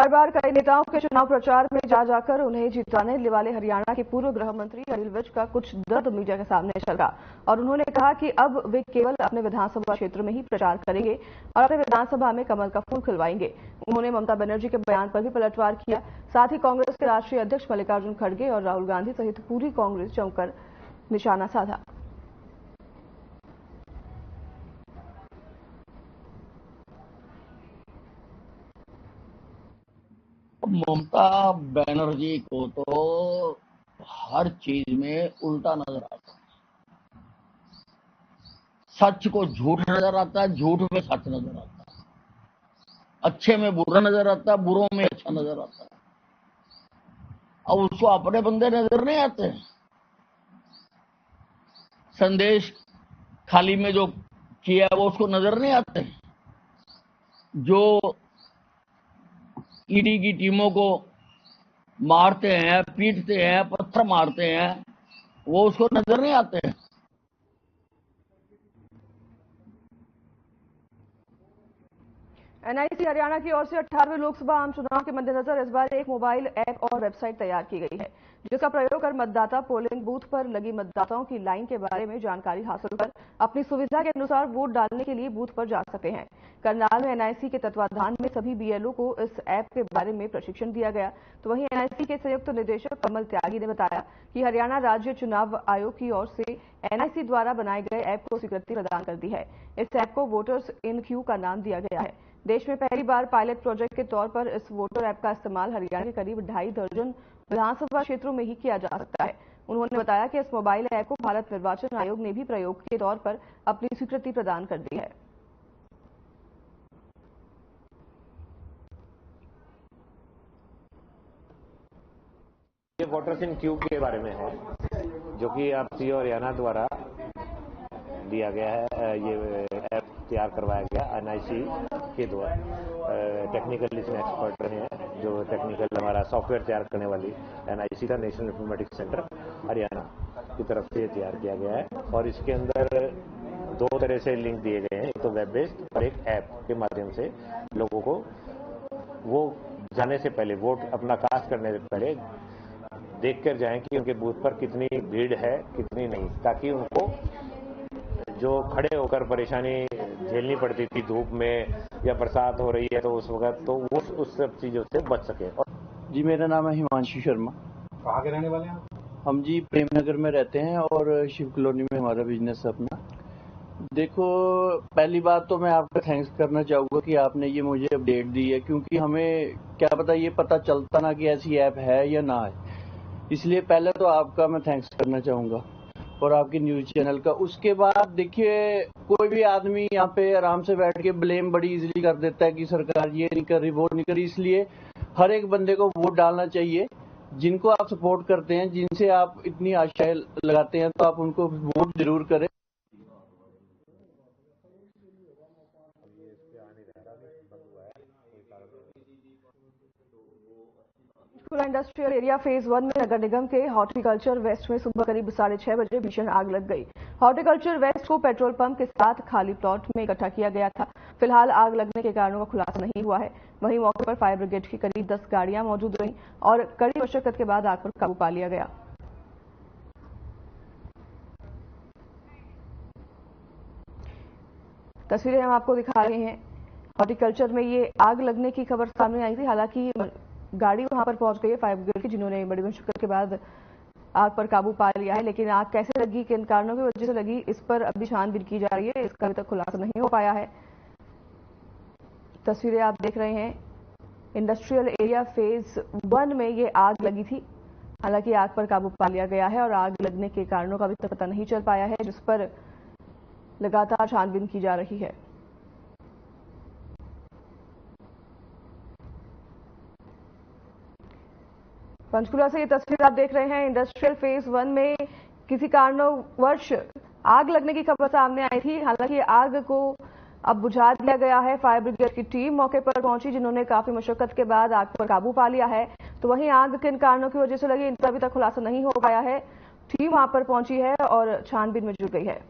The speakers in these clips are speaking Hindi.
हर बार कई नेताओं के चुनाव प्रचार में जा जाकर उन्हें जिताने वाले हरियाणा के पूर्व गृह मंत्री अनिल विज का कुछ दर्द मीडिया के सामने चल रहा और उन्होंने कहा कि अब वे केवल अपने विधानसभा क्षेत्र में ही प्रचार करेंगे और अपने विधानसभा में कमल का फूल खिलवाएंगे। उन्होंने ममता बनर्जी के बयान पर भी पलटवार किया। साथ ही कांग्रेस के राष्ट्रीय अध्यक्ष मल्लिकार्जुन खड़गे और राहुल गांधी सहित पूरी कांग्रेस जमकर निशाना साधा। ममता बनर्जी को तो हर चीज में उल्टा नजर आता है। सच को झूठ नजर आता है, झूठ में सच नजर आता है, अच्छे में बुरा नजर आता है, बुरों में अच्छा नजर आता है। अब उसको अपने बंदे नजर नहीं आते। संदेश खाली में जो किया है वो उसको नजर नहीं आते। जो ईडी की टीमों को मारते हैं, पीटते हैं, पत्थर मारते हैं, वो उसको नजर नहीं आते। एनआईसी हरियाणा की ओर से 18वें लोकसभा आम चुनाव के मद्देनजर इस बार एक मोबाइल ऐप और वेबसाइट तैयार की गई है, जिसका प्रयोग कर मतदाता पोलिंग बूथ पर लगी मतदाताओं की लाइन के बारे में जानकारी हासिल कर अपनी सुविधा के अनुसार वोट डालने के लिए बूथ पर जा सकते हैं। करनाल में एनआईसी के तत्वाधान में सभी बीएलओ को इस ऐप के बारे में प्रशिक्षण दिया गया। तो वहीं एनआईसी के संयुक्त निदेशक कमल त्यागी ने बताया कि हरियाणा राज्य चुनाव आयोग की ओर से एनआईसी द्वारा बनाए गए ऐप को स्वीकृति प्रदान कर दी है। इस ऐप को वोटर्स इन क्यू का नाम दिया गया है। देश में पहली बार पायलट प्रोजेक्ट के तौर पर इस वोटर ऐप का इस्तेमाल हरियाणा के करीब 2.5 दर्जन विधानसभा क्षेत्रों में ही किया जा सकता है। उन्होंने बताया कि इस मोबाइल ऐप को भारत निर्वाचन आयोग ने भी प्रयोग के तौर पर अपनी स्वीकृति प्रदान कर दी है। ये वोटर्स इन क्यू के बारे में है, जो कि आप सीओ हरियाणा द्वारा दिया गया है। ये ऐप तैयार करवाया गया एनआईसी के द्वारा। टेक्निकल इसमें एक्सपर्ट रहे हैं, जो टेक्निकल हमारा सॉफ्टवेयर तैयार करने वाली एनआईसी का नेशनल इंफॉर्मेटिक्स सेंटर हरियाणा की तरफ से तैयार किया गया है। और इसके अंदर 2 तरह से लिंक दिए गए हैं, एक तो वेब बेस्ड और एक ऐप के माध्यम से लोगों को वो जाने से पहले, वोट अपना कास्ट करने से पहले देखकर जाएं कि उनके बूथ पर कितनी भीड़ है, कितनी नहीं, ताकि उनको जो खड़े होकर परेशानी झेलनी पड़ती थी धूप में या बरसात हो रही है तो उस वक्त, तो वो उस सब चीजों से बच सके। और जी, मेरा नाम है हिमांशु शर्मा। कहाँ के रहने वाले हैं? हम जी प्रेमनगर में रहते हैं और शिव कॉलोनी में हमारा बिजनेस है अपना। देखो, पहली बात तो मैं आपका थैंक्स करना चाहूँगा कि आपने ये मुझे अपडेट दी है, क्योंकि हमें क्या पता ये पता चलता ना कि ऐसी ऐप है या ना है। इसलिए पहले तो आपका मैं थैंक्स करना चाहूँगा और आपके न्यूज़ चैनल का। उसके बाद देखिए, कोई भी आदमी यहाँ पे आराम से बैठ के ब्लेम बड़ी इजीली कर देता है कि सरकार ये नहीं कर रही, वो नहीं कर रही। इसलिए हर एक बंदे को वोट डालना चाहिए। जिनको आप सपोर्ट करते हैं, जिनसे आप इतनी आशाएं लगाते हैं, तो आप उनको वोट जरूर करें। इंडस्ट्रियल एरिया फेज 1 में नगर निगम के हॉर्टिकल्चर वेस्ट में सुबह करीब 6:30 बजे भीषण आग लग गई। हॉर्टिकल्चर वेस्ट को पेट्रोल पंप के साथ खाली प्लॉट में इकट्ठा किया गया था। फिलहाल आग लगने के कारणों का खुलासा नहीं हुआ है। वहीं मौके पर फायर ब्रिगेड की करीब 10 गाड़ियां मौजूद रहीं और कड़ी मशक्कत के बाद आग पर काबू पा लिया गया। तस्वीरें हम आपको दिखा रहे हैं। हॉर्टिकल्चर में ये आग लगने की खबर सामने आई थी। हालांकि गाड़ी वहां पर पहुंच गई है फायर ब्रिगेड की, जिन्होंने बड़ी मुश्किल के बाद आग पर काबू पा लिया है। लेकिन आग कैसे लगी, किन कारणों की वजह से लगी, इस पर अभी छानबीन की जा रही है। इसका अभी तक खुलासा नहीं हो पाया है। तस्वीरें आप देख रहे हैं। इंडस्ट्रियल एरिया फेज 1 में ये आग लगी थी। हालांकि आग पर काबू पा लिया गया है और आग लगने के कारणों का अभी तक पता नहीं चल पाया है, जिस पर लगातार छानबीन की जा रही है। पंचकुला से ये तस्वीर आप देख रहे हैं। इंडस्ट्रियल फेज 1 में किसी कारणवश आग लगने की खबर सामने आई थी। हालांकि आग को अब बुझा दिया गया है। फायर ब्रिगेड की टीम मौके पर पहुंची, जिन्होंने काफी मशक्कत के बाद आग पर काबू पा लिया है। तो वहीं आग किन कारणों की वजह से लगी, इनका अभी तक खुलासा नहीं हो पाया है। टीम वहां पर पहुंची है और छानबीन में जुट गई है।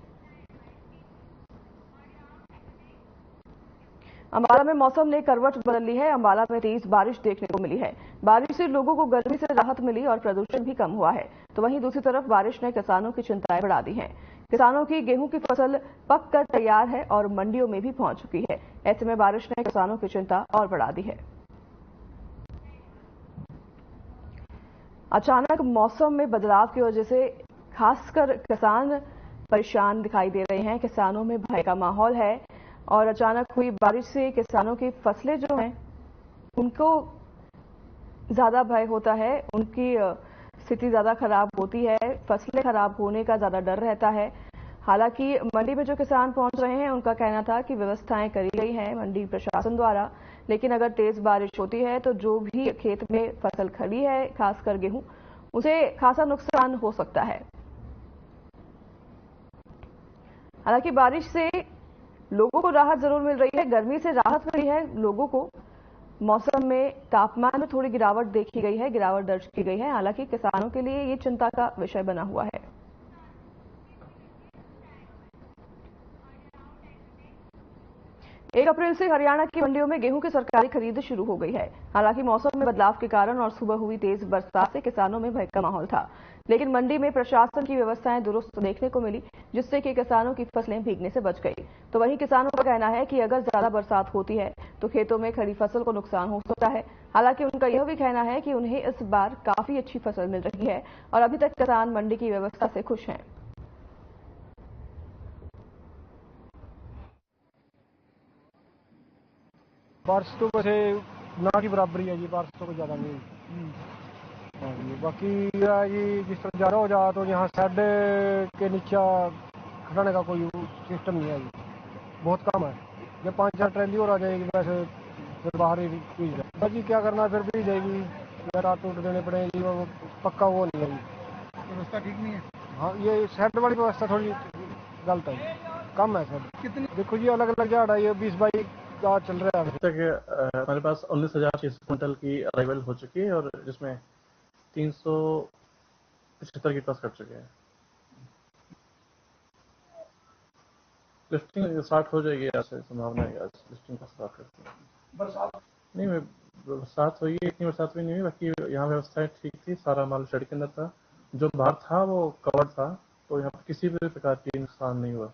अंबाला में मौसम ने करवट बदल ली है। अंबाला में तेज बारिश देखने को मिली है। बारिश से लोगों को गर्मी से राहत मिली और प्रदूषण भी कम हुआ है। तो वहीं दूसरी तरफ बारिश ने किसानों की चिंताएं बढ़ा दी हैं। किसानों की गेहूं की फसल पक कर तैयार है और मंडियों में भी पहुंच चुकी है। ऐसे में बारिश ने किसानों की चिंता और बढ़ा दी है। अचानक मौसम में बदलाव की वजह से खासकर किसान परेशान दिखाई दे रहे हैं। किसानों में भय का माहौल है और अचानक हुई बारिश से किसानों की फसलें जो हैं उनको ज्यादा भय होता है, उनकी स्थिति ज्यादा खराब होती है, फसलें खराब होने का ज्यादा डर रहता है। हालांकि मंडी में जो किसान पहुंच रहे हैं उनका कहना था कि व्यवस्थाएं करी गई हैं मंडी प्रशासन द्वारा, लेकिन अगर तेज बारिश होती है तो जो भी खेत में फसल खड़ी है खासकर गेहूं उसे खासा नुकसान हो सकता है। हालांकि बारिश से लोगों को राहत जरूर मिल रही है, गर्मी से राहत मिली है लोगों को। मौसम में तापमान में थोड़ी गिरावट देखी गई है, गिरावट दर्ज की गई है। हालांकि किसानों के लिए ये चिंता का विषय बना हुआ है। 1 अप्रैल से हरियाणा की मंडियों में गेहूं की सरकारी खरीद शुरू हो गई है। हालांकि मौसम में बदलाव के कारण और सुबह हुई तेज बरसात से किसानों में भय का माहौल था, लेकिन मंडी में प्रशासन की व्यवस्थाएं दुरुस्त देखने को मिली, जिससे कि किसानों की फसलें भीगने से बच गई। तो वहीं किसानों का कहना है कि अगर ज्यादा बरसात होती है तो खेतों में खड़ी फसल को नुकसान हो सकता है। हालांकि उनका यह भी कहना है कि उन्हें इस बार काफी अच्छी फसल मिल रही है और अभी तक किसान मंडी की व्यवस्था से खुश हैं। बारिश तो वैसे ना की बराबरी है जी, बारिश तो कोई ज़्यादा नहीं। हाँ जी, बाकी यह जी जिस तरह ज़्यादा हो जाए तो यहाँ शेड के नीचे खटाने का कोई सिस्टम नहीं है जी, बहुत कम है। जब 5-4 ट्रैली और आ जाएगी वैसे फिर बाहर ही बीज जाए जी, क्या करना फिर बीज जाएगी या रात टूट देने पड़ेगी, वो पक्का वो नहीं है जी। व्यवस्था ठीक नहीं है। हाँ, ये शेड वाली व्यवस्था थोड़ी गलत है, कम है शेड। कितनी देखो जी अलग अलग झाड़ है, ये 20-22 का चल रहा है। अभी तक हमारे पास 19,600 क्विंटल की अराइवल हो चुकी है और जिसमें 375 की क्रॉस कर चुके हैं। लिफ्टिंग स्टार्ट हो जाएगी, ऐसे संभावना है आज लिफ्टिंग का स्टार्ट करते हैं। बरसात नहीं, बरसात हुई, इतनी बरसात भी नहीं हुई, बाकी यहाँ व्यवस्थाएं ठीक थी, सारा माल शेड के अंदर था, जो बाहर था वो कवर्ड था, तो यहाँ पर किसी भी प्रकार की नुकसान नहीं हुआ।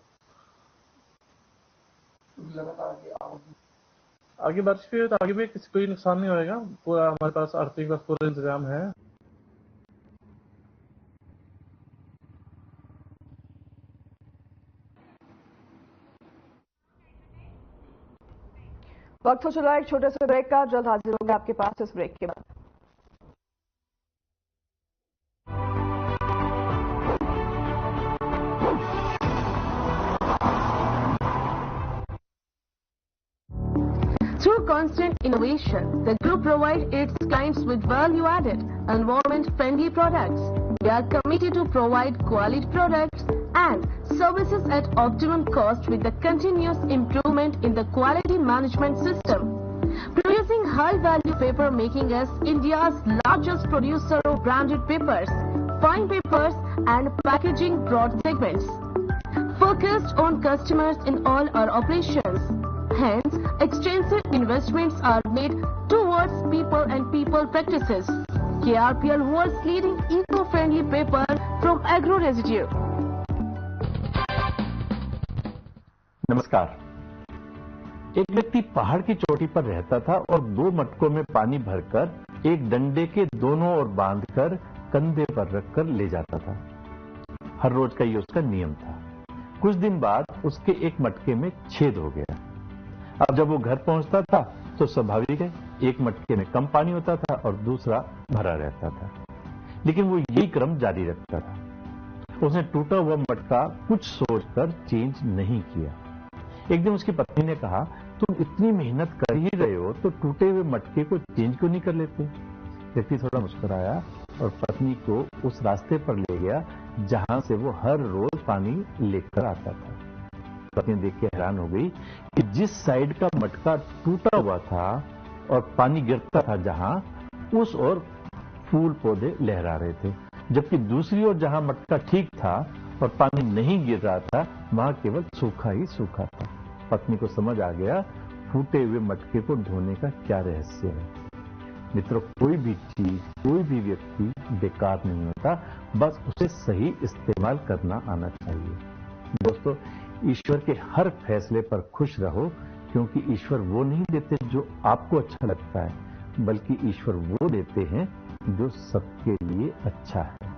आगे बारिश भी हो तो आगे भी किसी कोई नुकसान नहीं होगा, पूरा हमारे पास आर्थिक का पूरा इंतजाम है। वक्त हो चला एक छोटे से ब्रेक का, जल्द हाजिर होंगे आपके पास इस ब्रेक के बाद। Through constant innovation, the group provides its clients with value-added, environment-friendly products. We are committed to provide quality products and services at optimum cost with the continuous improvement in the quality management system. Producing high-value paper, making us India's largest producer of branded papers, fine papers and packaging broad segments. Focused on customers in all our operations. Hence, extensive investments are made towards people and people practices. KRPL world's leading eco-friendly paper from agro residue. नमस्कार। एक व्यक्ति पहाड़ की चोटी पर रहता था और 2 मटकों में पानी भरकर एक डंडे के दोनों ओर बांधकर कंधे पर रखकर ले जाता था। हर रोज का ये उसका नियम था। कुछ दिन बाद उसके एक मटके में छेद हो गया। अब जब वो घर पहुंचता था तो स्वाभाविक है एक मटके में कम पानी होता था और दूसरा भरा रहता था, लेकिन वो यही क्रम जारी रखता था। उसने टूटा हुआ मटका कुछ सोचकर चेंज नहीं किया। एक दिन उसकी पत्नी ने कहा, तुम इतनी मेहनत कर ही रहे हो तो टूटे हुए मटके को चेंज क्यों नहीं कर लेते? व्यक्ति थोड़ा मुस्कुराया और पत्नी को उस रास्ते पर ले गया जहां से वो हर रोज पानी लेकर आता था। पत्नी देख के हैरान हो गई कि जिस साइड का मटका टूटा हुआ था और पानी गिरता था जहां, उस ओर फूल पौधे लहरा रहे थे, जबकि दूसरी ओर जहां मटका ठीक था और पानी नहीं गिर रहा था वहां केवल सूखा ही सूखा था। पत्नी को समझ आ गया, फूटे हुए मटके को धोने का क्या रहस्य है। मित्रों, कोई भी चीज, कोई भी व्यक्ति बेकार नहीं होता, बस उसे सही इस्तेमाल करना आना चाहिए। दोस्तों, ईश्वर के हर फैसले पर खुश रहो, क्योंकि ईश्वर वो नहीं देते जो आपको अच्छा लगता है, बल्कि ईश्वर वो देते हैं जो सबके लिए अच्छा है।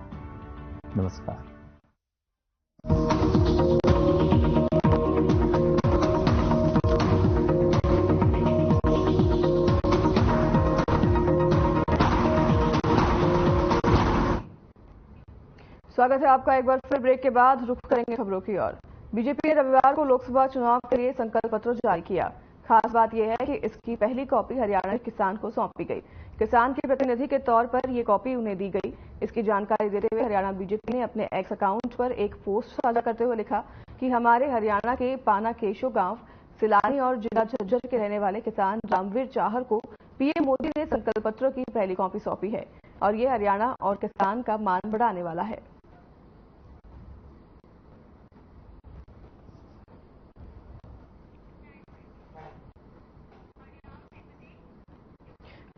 नमस्कार। स्वागत है आपका एक बार फिर ब्रेक के बाद। रुख करेंगे खबरों की ओर। बीजेपी ने रविवार को लोकसभा चुनाव के लिए संकल्प पत्र जारी किया। खास बात यह है कि इसकी पहली कॉपी हरियाणा के किसान को सौंपी गई। किसान के प्रतिनिधि के तौर पर यह कॉपी उन्हें दी गई। इसकी जानकारी देते हुए हरियाणा बीजेपी ने अपने एक्स अकाउंट पर एक पोस्ट साझा करते हुए लिखा कि हमारे हरियाणा के पाना केशो गांव सिलानी और जिला झज्जर के रहने वाले किसान रामवीर चाहर को पीएम मोदी ने संकल्प पत्र की पहली कॉपी सौंपी है और ये हरियाणा और किसान का मान बढ़ाने वाला है।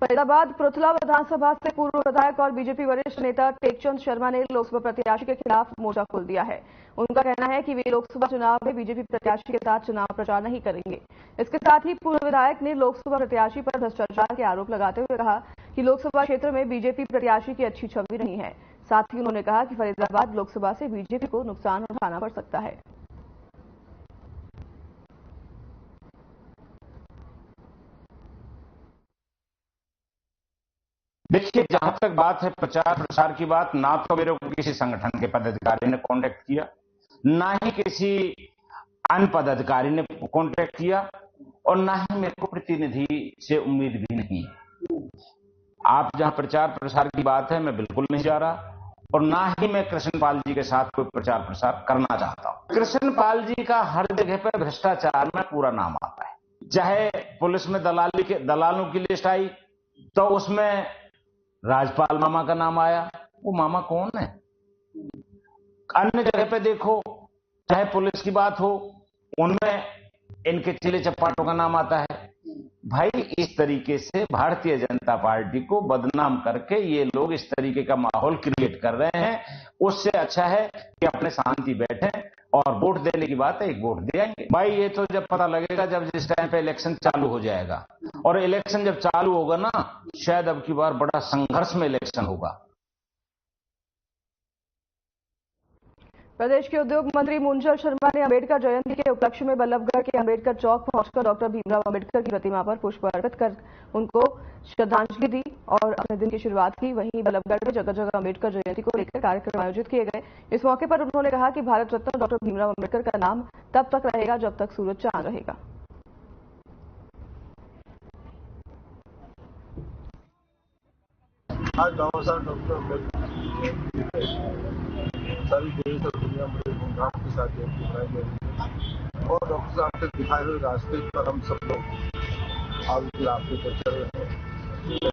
फरीदाबाद पृथला विधानसभा से पूर्व विधायक और बीजेपी वरिष्ठ नेता टेकचंद शर्मा ने लोकसभा प्रत्याशी के खिलाफ मोर्चा खोल दिया है। उनका कहना है कि वे लोकसभा चुनाव में बीजेपी प्रत्याशी के साथ चुनाव प्रचार नहीं करेंगे। इसके साथ ही पूर्व विधायक ने लोकसभा प्रत्याशी पर भ्रष्टाचार के आरोप लगाते हुए कहा कि लोकसभा क्षेत्र में बीजेपी प्रत्याशी की अच्छी छवि नहीं है। साथ ही उन्होंने कहा कि फरीदाबाद लोकसभा से बीजेपी को नुकसान उठाना पड़ सकता है। देखिए, जहां तक बात है प्रचार प्रसार की बात, ना तो मेरे को किसी संगठन के पदाधिकारी ने कांटेक्ट किया, ना ही किसी अन्य पदाधिकारी ने कांटेक्ट किया, और ना ही मेरे को प्रतिनिधि से उम्मीद भी नहीं है। आप जहां प्रचार प्रसार की बात है, मैं बिल्कुल नहीं जा रहा, और ना ही मैं कृष्णपाल जी के साथ कोई प्रचार प्रसार करना चाहता हूं। कृष्णपाल जी का हर जगह पर भ्रष्टाचार में पूरा नाम आता है। चाहे पुलिस में दलालों की लिस्ट आई तो उसमें राजपाल मामा का नाम आया। वो मामा कौन है? अन्य जगह पे देखो, चाहे पुलिस की बात हो, उनमें इनके चिले चप्पाटों का नाम आता है। भाई, इस तरीके से भारतीय जनता पार्टी को बदनाम करके ये लोग इस तरीके का माहौल क्रिएट कर रहे हैं। उससे अच्छा है कि अपने शांति बैठे, और वोट देने की बात है, एक वोट दे आएंगे। भाई, ये तो जब पता लगेगा जब जिस टाइम पे इलेक्शन चालू हो जाएगा, और इलेक्शन जब चालू होगा ना, शायद अब की बार बड़ा संघर्ष में इलेक्शन होगा। प्रदेश के उद्योग मंत्री मुंजल शर्मा ने अंबेडकर जयंती के उपलक्ष्य में बल्लभगढ़ के अंबेडकर चौक पहुंचकर डॉक्टर भीमराव अंबेडकर की प्रतिमा पर पुष्प अर्पित कर उनको श्रद्धांजलि दी और अपने दिन की शुरुआत की। वहीं बल्लभगढ़ में जगह जगह अंबेडकर जयंती को लेकर कार्यक्रम आयोजित किए गए। इस मौके पर उन्होंने कहा कि भारत रत्न डॉक्टर भीमराव अंबेडकर का नाम तब तक रहेगा जब तक सूरज चांद रहेगा। आज डॉक्टर अम्बेडकर सारी देश और दुनिया में धूमधाम के साथ जयंती मनाई जा रही है, और डॉक्टर साहब के दिखाए हुए रास्ते पर हम सब लोग आगे के रास्ते पर चल रहे हैं।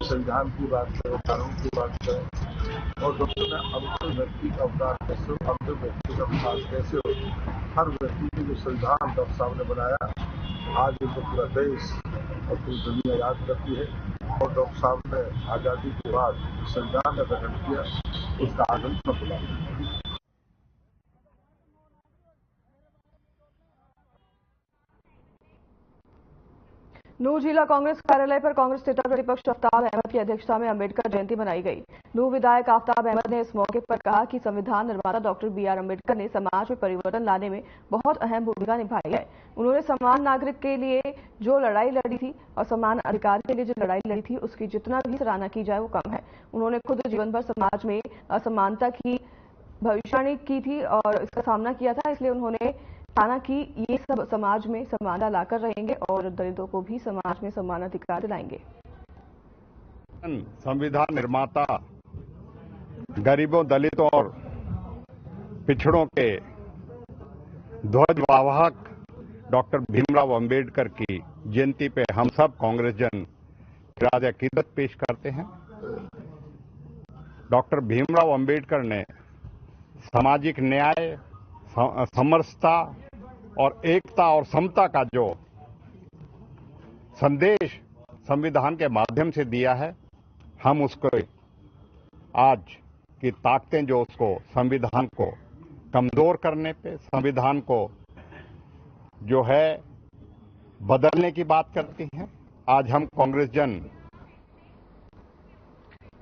संविधान की बात करें, कानून की बात करें, और डॉक्टर ने अमर व्यक्ति का अवतार कैसे हो, अमर व्यक्ति का विकास कैसे हो, हर व्यक्ति की जो संविधान डॉक्टर साहब ने बनाया, आज इनको पूरा देश और पूरी दुनिया याद करती है। और डॉक्टर साहब ने आज़ादी के बाद संविधान का गठन किया, उसका आनंद न भुलाया। नूंह जिला कांग्रेस कार्यालय पर कांग्रेस नेता प्रतिपक्ष आफ्ताब अहमद की अध्यक्षता में अंबेडकर जयंती मनाई गई। नूंह विधायक आफ्ताब अहमद ने इस मौके पर कहा कि संविधान निर्माता डॉक्टर बीआर अंबेडकर ने समाज में परिवर्तन लाने में बहुत अहम भूमिका निभाई है। उन्होंने समान नागरिक के लिए जो लड़ाई लड़ी थी और समान अधिकार के लिए जो लड़ाई लड़ी थी, उसकी जितना भी सराहना की जाए वो कम है। उन्होंने खुद जीवन भर समाज में असमानता की भविष्यवाणी की थी और इसका सामना किया था, इसलिए उन्होंने माना कि ये सब समाज में समानता लाकर रहेंगे और दलितों को भी समाज में समान अधिकार दिलाएंगे। संविधान निर्माता गरीबों, दलितों और पिछड़ों के ध्वज वाहक डॉक्टर भीमराव अंबेडकर की जयंती पे हम सब कांग्रेस जन राज अकीदत पेश करते हैं। डॉक्टर भीमराव अंबेडकर ने सामाजिक न्याय, समरसता और एकता और समता का जो संदेश संविधान के माध्यम से दिया है, हम उसको आज की ताकतें जो उसको संविधान को कमजोर करने पे, संविधान को जो है बदलने की बात करती हैं। आज हम कांग्रेस जन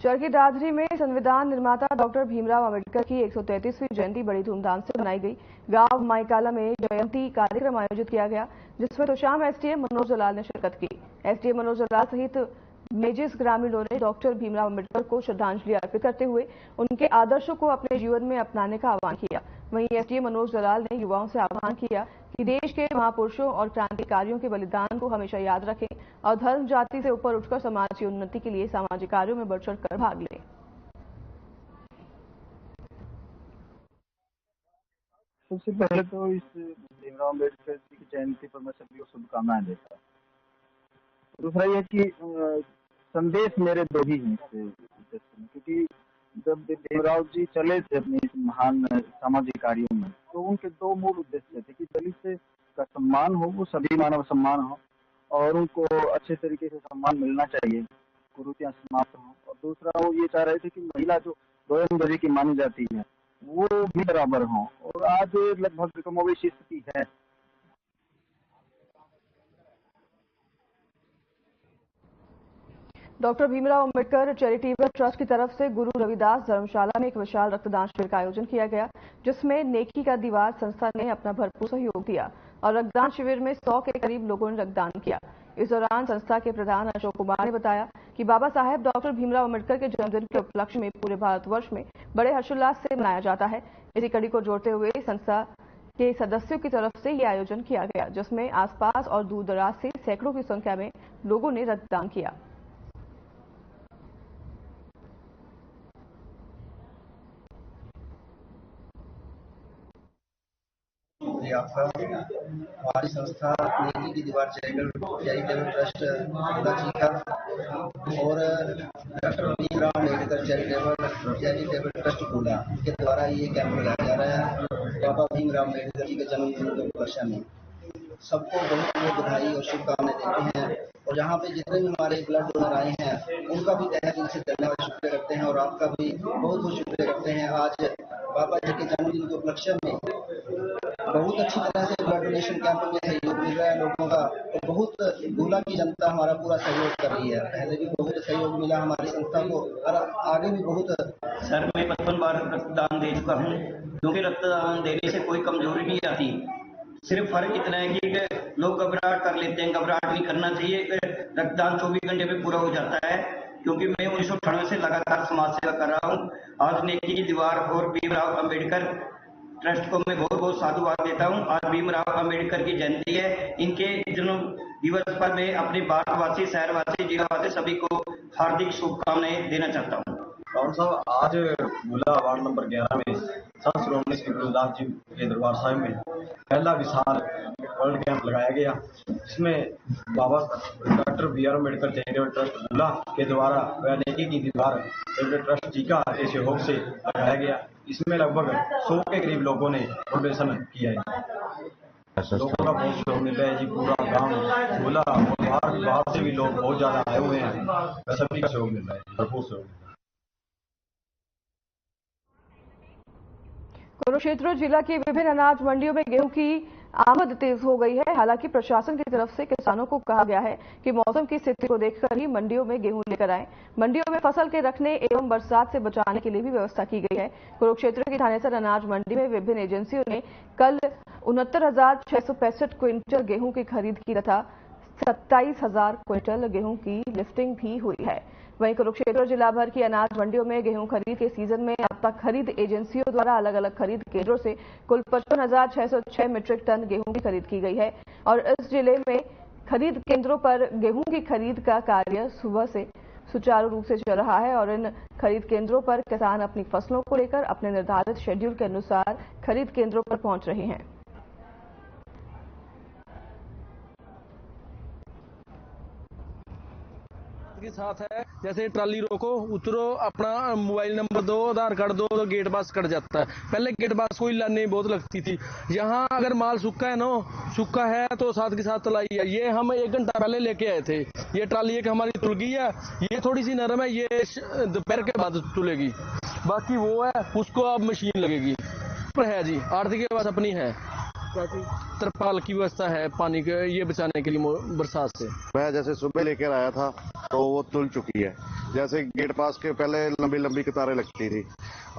चरखी दादरी में संविधान निर्माता डॉक्टर भीमराव अंबेडकर की 133वीं जयंती बड़ी धूमधाम से मनाई गई। गांव माईकाला में जयंती कार्यक्रम आयोजित किया गया, जिसमें तोशाम एसडीएम मनोज जलाल ने शिरकत की। एसडीएम मनोज जलाल सहित मेजिस ग्रामीणों ने डॉक्टर भीमराव अंबेडकर को श्रद्धांजलि अर्पित करते हुए उनके आदर्शों को अपने जीवन में अपनाने का आह्वान किया। वहीं एसडीएम मनोज जलाल ने युवाओं से आह्वान किया कि देश के महापुरुषों और क्रांतिकारियों के बलिदान को हमेशा याद रखें और धर्म जाति से ऊपर उठकर समाज की उन्नति के लिए सामाजिक कार्यों में बढ़ चढ़कर भाग लें। सबसे पहले तो इस भीमराव अम्बेडकर जी की जयंती पर मैं सभी को शुभकामनाएं देता हूँ। दूसरा यह कि संदेश मेरे दो ही हैं इससे, क्योंकि जब भीमराव जी चले थे अपने इस महान सामाजिक कार्यों में, तो उनके दो मूल उद्देश्य थे कि दलित का सम्मान हो, वो सभी मानव सम्मान हो और उनको अच्छे तरीके से सम्मान मिलना चाहिए, कुरीतियां समाप्त हो। और दूसरा वो ये चाह रहे थे कि महिला जो 2 दर्जे की मानी जाती है वो भी बराबर हो, और आज लगभग कमोबेश स्थिति है। Doctor Bhimrao Ambedkar charitable trust की तरफ से गुरु रविदास धर्मशाला में एक विशाल रक्तदान शिविर का आयोजन किया गया, जिसमें नेकी का दीवार संस्था ने अपना भरपूर सहयोग दिया और रक्तदान शिविर में 100 के करीब लोगों ने रक्तदान किया। इस दौरान संस्था के प्रधान अशोक कुमार ने बताया कि बाबा साहेब डॉक्टर भीमराव अंबेडकर के जन्मदिन के उपलक्ष्य में पूरे भारतवर्ष में बड़े हर्षोल्लास से मनाया जाता है। इसी कड़ी को जोड़ते हुए संस्था के सदस्यों की तरफ से ये आयोजन किया गया, जिसमें आसपास और दूर दराज से सैकड़ों की संख्या में लोगों ने रक्तदान किया। हमारी संस्था नेकी की दीवार चैरिटेबल ट्रस्ट जी का और doctor Bhimrao Ambedkar charitable trust Poona के द्वारा ये कैंप लगाया जा रहा है। बाबा भीमराव अम्बेडकर जी के जन्मदिन के उपलक्ष्य में सबको बहुत बहुत बधाई और शुभकामनाएं देते हैं। और यहाँ पे जितने भी हमारे ब्लड डोनर आए हैं उनका भी तहे दिल से धन्यवाद शुक्रिया करते हैं और आपका भी बहुत बहुत शुक्रिया करते हैं। आज बाबा जी के जन्मदिन के उपलक्ष्य में बहुत अच्छी तरह से ब्लड डोनेशन कैंप में सहयोग मिल रहा है लोगों का, और बहुत गोला की जनता हमारा पूरा सहयोग कर रही है। पहले भी बहुत सहयोग मिला हमारी संस्था को और आगे भी बहुत। सर, मैं 55 बार रक्तदान दे चुका हूँ, क्योंकि रक्तदान देने से कोई कमजोरी नहीं आती। सिर्फ फर्क इतना है कि लोग घबराहट कर लेते हैं, घबराहट नहीं करना चाहिए। रक्तदान 24 घंटे में पूरा हो जाता है, क्योंकि मैं 1998 से लगातार समाज सेवा कर रहा हूँ। आज नेकी की दीवार और भीमराव अम्बेडकर ट्रस्ट को मैं बहुत बहुत साधुवाद देता हूँ। आज भीमराव अम्बेडकर की जयंती है, इनके जन्म दिवस पर मैं अपने भारतवासी, शहरवासी, जिलावासी सभी को हार्दिक शुभकामनाएं देना चाहता हूँ। राउत साहब, आज मुला वार्ड नंबर 11 में संत श्रोमणी श्री गुरुदास जी के दरबार साहिब में पहला विशाल वर्ल्ड कैंप लगाया गया, जिसमें Baba doctor B R Ambedkar charitable trust मुला के द्वारा नेकी की दीवार चैरिटेबल ट्रस्ट जी का सहयोग से लगाया गया। इसमें लगभग 100 के करीब लोगों ने डोनेशन किया है। लोगों का बहुत सहयोग मिल रहा है जी। पूरा गांव मुला और बाहर से भी लोग बहुत ज्यादा आए हुए हैं, सभी का सहयोग मिल रहा है, भरपूर सहयोग। कुरुक्षेत्र जिला की विभिन्न अनाज मंडियों में गेहूं की आमद तेज हो गई है। हालांकि प्रशासन की तरफ से किसानों को कहा गया है कि मौसम की स्थिति को देखकर ही मंडियों में गेहूं लेकर आएं। मंडियों में फसल के रखने एवं बरसात से बचाने के लिए भी व्यवस्था की गई है। कुरुक्षेत्र की थानेसर अनाज मंडी में विभिन्न एजेंसियों ने कल 69,665 क्विंटल गेहूं की खरीद की तथा 27,000 क्विंटल गेहूं की लिफ्टिंग भी हुई है। वहीं कुरुक्षेत्र जिला भर की अनाज मंडियों में गेहूं खरीद के सीजन में अब तक खरीद एजेंसियों द्वारा अलग अलग खरीद केंद्रों से कुल 55,606 मीट्रिक टन गेहूं की खरीद की गई है। और इस जिले में खरीद केंद्रों पर गेहूं की खरीद का कार्य सुबह से सुचारू रूप से चल रहा है और इन खरीद केंद्रों पर किसान अपनी फसलों को लेकर अपने निर्धारित शेड्यूल के अनुसार खरीद केंद्रों पर पहुंच रहे हैं। साथ के साथ है, जैसे ट्राली रोको, उतरो, अपना मोबाइल नंबर दो, आधार कार्ड दो, तो गेट पास कट जाता है। पहले गेट पास कोई लाने बहुत लगती थी। यहाँ अगर माल सूखा है ना, सूखा है तो साथ के साथ तलाई है। ये हम 1 घंटा पहले लेके आए थे। ये ट्राली एक हमारी तुल गई है, ये थोड़ी सी नरम है, ये दोपहर के बाद तुलेगी। बाकी वो है, उसको अब मशीन लगेगी। पर है जी, आरती के पास अपनी है, तरपाल की व्यवस्था है पानी के ये बचाने के लिए बरसात से। मैं जैसे सुबह लेकर आया था तो वो तुल चुकी है। जैसे गेट पास के पहले लंबी लंबी कतारें लगती थी,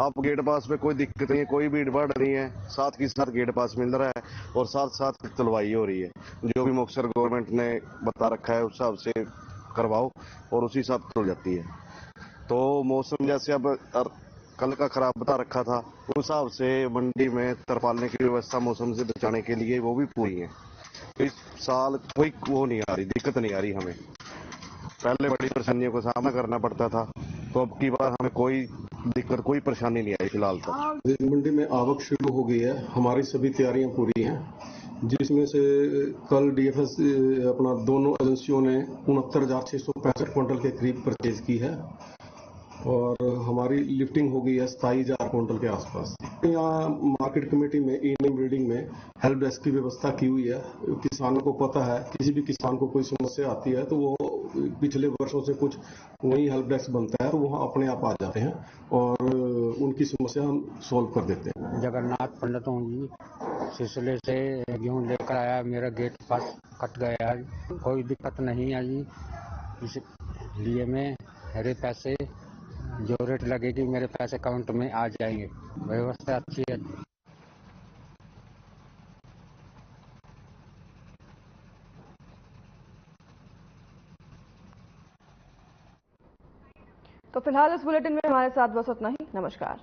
अब गेट पास में कोई दिक्कत नहीं है, कोई भीड़ भाड़ नहीं है, साथ ही साथ गेट पास मिल रहा है और साथ साथ तुलवाई हो रही है। जो भी मुक्तसर गवर्नमेंट ने बता रखा है उस हिसाब से करवाओ और उसी हिसाब तुल जाती है। तो मौसम जैसे अब कल का खराब बता रखा था, उस हिसाब से मंडी में तरपालने की व्यवस्था मौसम से बचाने के लिए वो भी पूरी है। इस साल कोई वो नहीं आ रही, दिक्कत नहीं आ रही हमें। पहले बड़ी परेशानियों का सामना करना पड़ता था, तो अब की बार हमें कोई दिक्कत, कोई परेशानी नहीं आई फिलहाल तक। मंडी में आवक शुरू हो गई है, हमारी सभी तैयारियां पूरी हैं, जिसमें से कल डीएफएस अपना दोनों एजेंसियों ने 69,665 क्विंटल के करीब परचेज की है और हमारी लिफ्टिंग हो गई है 27,000 क्विंटल के आसपास। यहाँ मार्केट कमेटी में ई-नेम रीडिंग में हेल्प डेस्क की व्यवस्था की हुई है। किसानों को पता है, किसी भी किसान को कोई समस्या आती है तो वो पिछले वर्षों से कुछ वही हेल्प डेस्क बनता है, तो वहाँ अपने आप आ जाते हैं और उनकी समस्या हम सोल्व कर देते हैं। जगन्नाथ पंडित हूँ जी, सिलसिले से गेहूँ लेकर आया, मेरा गेट पास कट गया, कोई दिक्कत नहीं है जी। इसलिए मैं मेरे पैसे जो रेट लगेगी मेरे पैसे अकाउंट में आ जाएंगे। व्यवस्था अच्छी है। तो फिलहाल इस बुलेटिन में हमारे साथ बस उतना ही। नमस्कार।